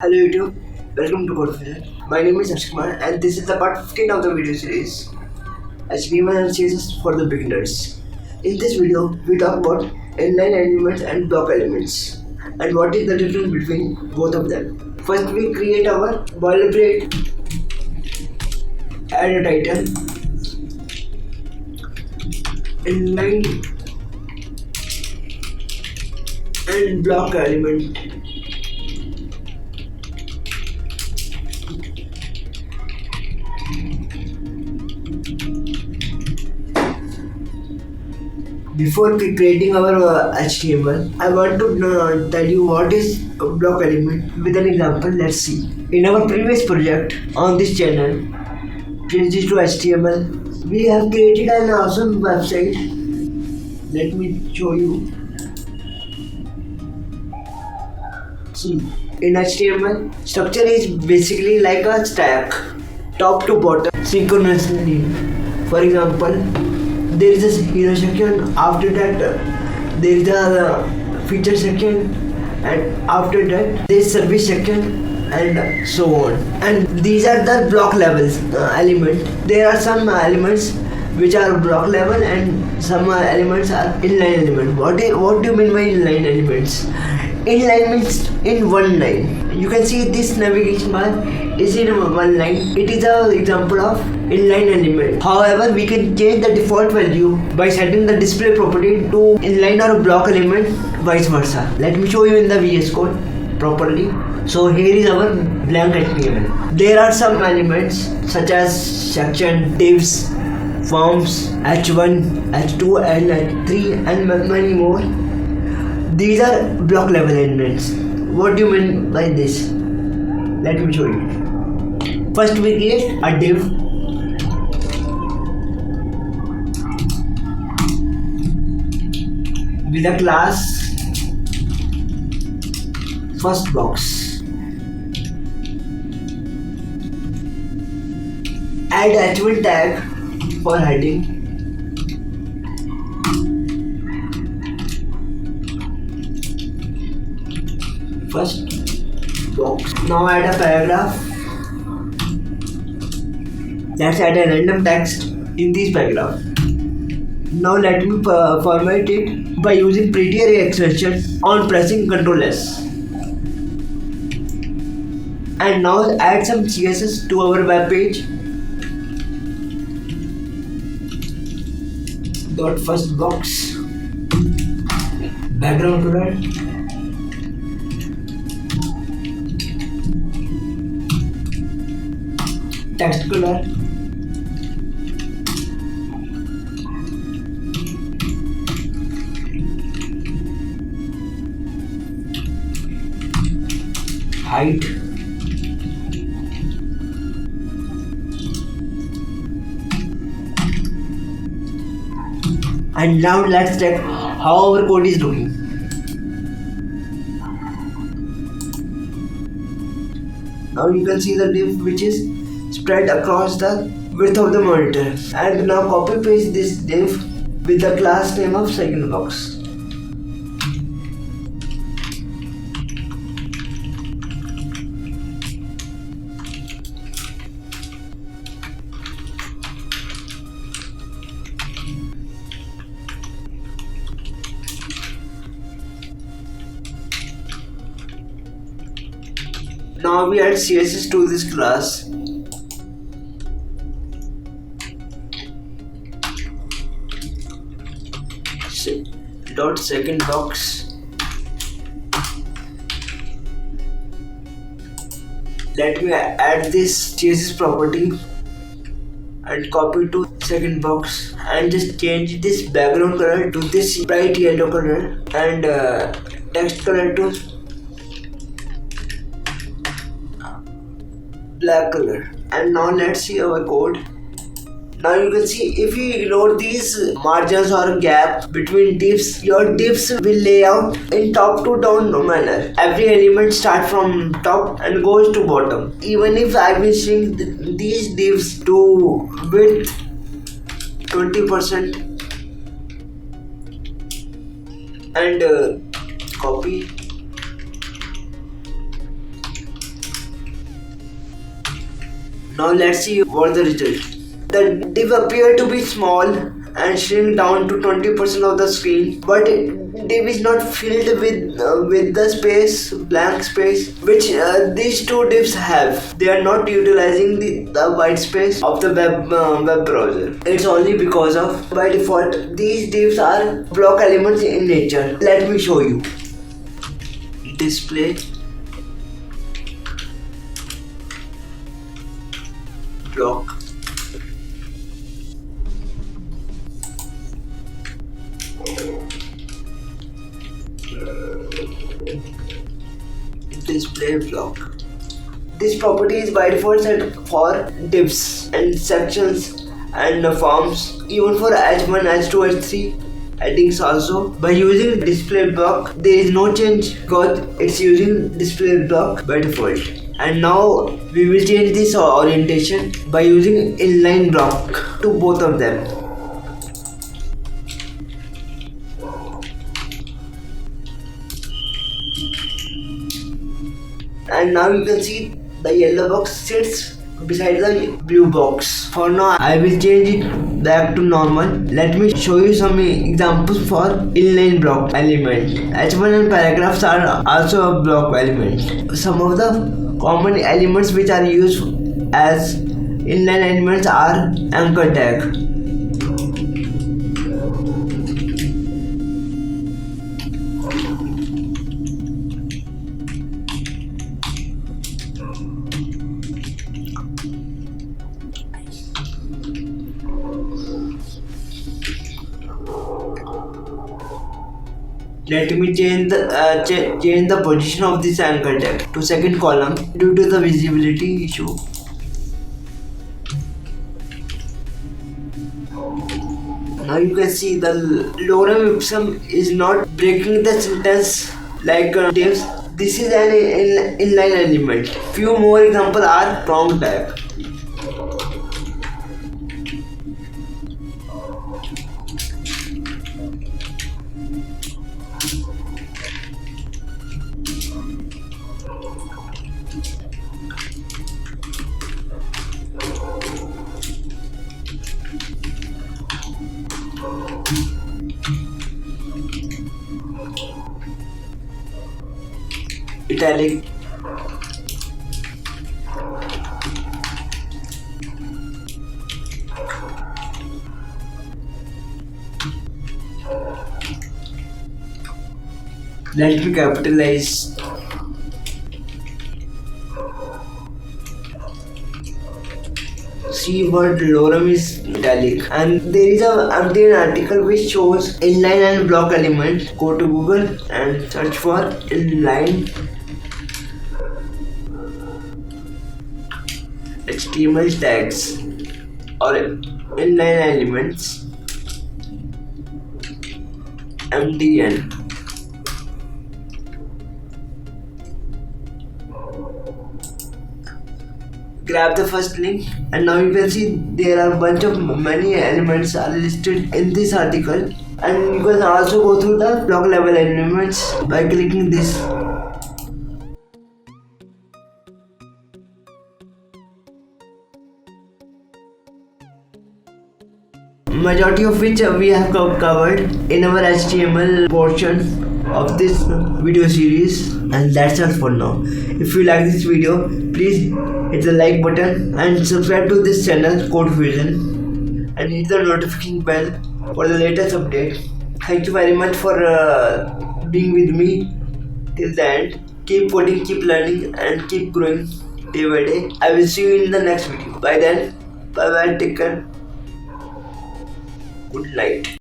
Hello YouTube, welcome to Condenser. My name is Kumar and this is the part 15 of the video series HDMI and CSS for the beginners. In this video, we talk about inline elements and block elements and what is the difference between both of them. First, we create our boilerplate, add a title, inline and block element. Before creating our HTML, I want to tell you what is a block element with an example. Let's see. In our previous project on this channel, changes to HTML, we have created an awesome website. Let me show you. See, in HTML, structure is basically like a stack, top to bottom, synchronously. For example, there is a hero section, after that there is a feature section, and after that there is service section, and so on. And these are the block levels element. There are some elements which are block level and some elements are inline element. What do you mean by inline elements? Inline means in one line. You can see this navigation bar is in one line. It is an example of inline element. However, we can change the default value by setting the display property to inline or block element, vice versa. Let me show you in the VS Code properly. So here is our blank HTML. There are some elements such as section, divs, forms, H1, H2 and H3 and many more. These are block level elements. What do you mean by this? Let me show you. First we create a div. With a class first box. Add H1 tag for heading. First box. Now add a paragraph. Let's add a random text in this paragraph. Now let me format it by using prettier extension on pressing Ctrl S. And now add some CSS to our web page. Dot first box. Background color. Text color, height, and now let's check how our code is looking. Now you can see the div which is spread across the width of the monitor, and now copy paste this div with the class name of second box. Now we add CSS to this class. Dot second box. Let me add this CSS property and copy to second box and just change this background color to this bright yellow color and text color to black color. And now let's see our code. Now you can see if you ignore these margins or gap between divs, your divs will lay out in top to down manner. Every element starts from top and goes to bottom. Even if I will shrink these divs to width 20% and copy Now let's see what the result. The div appear to be small and shrink down to 20% of the screen, but div is not filled with the space, blank space, which these two divs have. They are not utilizing the white space of the web browser. It's only because of, by default, these divs are block elements in nature. Let me show you. Display, block, display block. This property is by default set for divs and sections and forms, even for H1, H2, H3 headings also. By using display block, there is no change because it's using display block by default. And now we will change this orientation by using inline block to both of them. And now you can see the yellow box sits beside the blue box. For now I will change it back to normal. Let me show you some examples for inline block element. H1 and paragraphs are also a block element. Some of the common elements which are used as inline elements are anchor tag, let me change the position of this anchor tag to second column due to the visibility issue. Now you can see the lorem ipsum is not breaking the sentence like divs. This is an inline element. Few more examples are prong tag. Italic, let me capitalize. See what lorem is italic, and there is an empty article which shows inline and block element. Go to Google and search for inline HTML tags or inline elements MDN. Grab the first link, and now you can see there are a bunch of many elements are listed in this article, and you can also go through the block level elements by clicking this. Majority of which we have covered in our HTML portion of this video series, and that's all for now. If you like this video, please hit the like button and subscribe to this channel Code Fusion, and hit the notification bell for the latest update. Thank you very much for being with me till the end. Keep coding, keep learning, and keep growing day by day. I will see you in the next video. By then, bye bye, take care. Good night.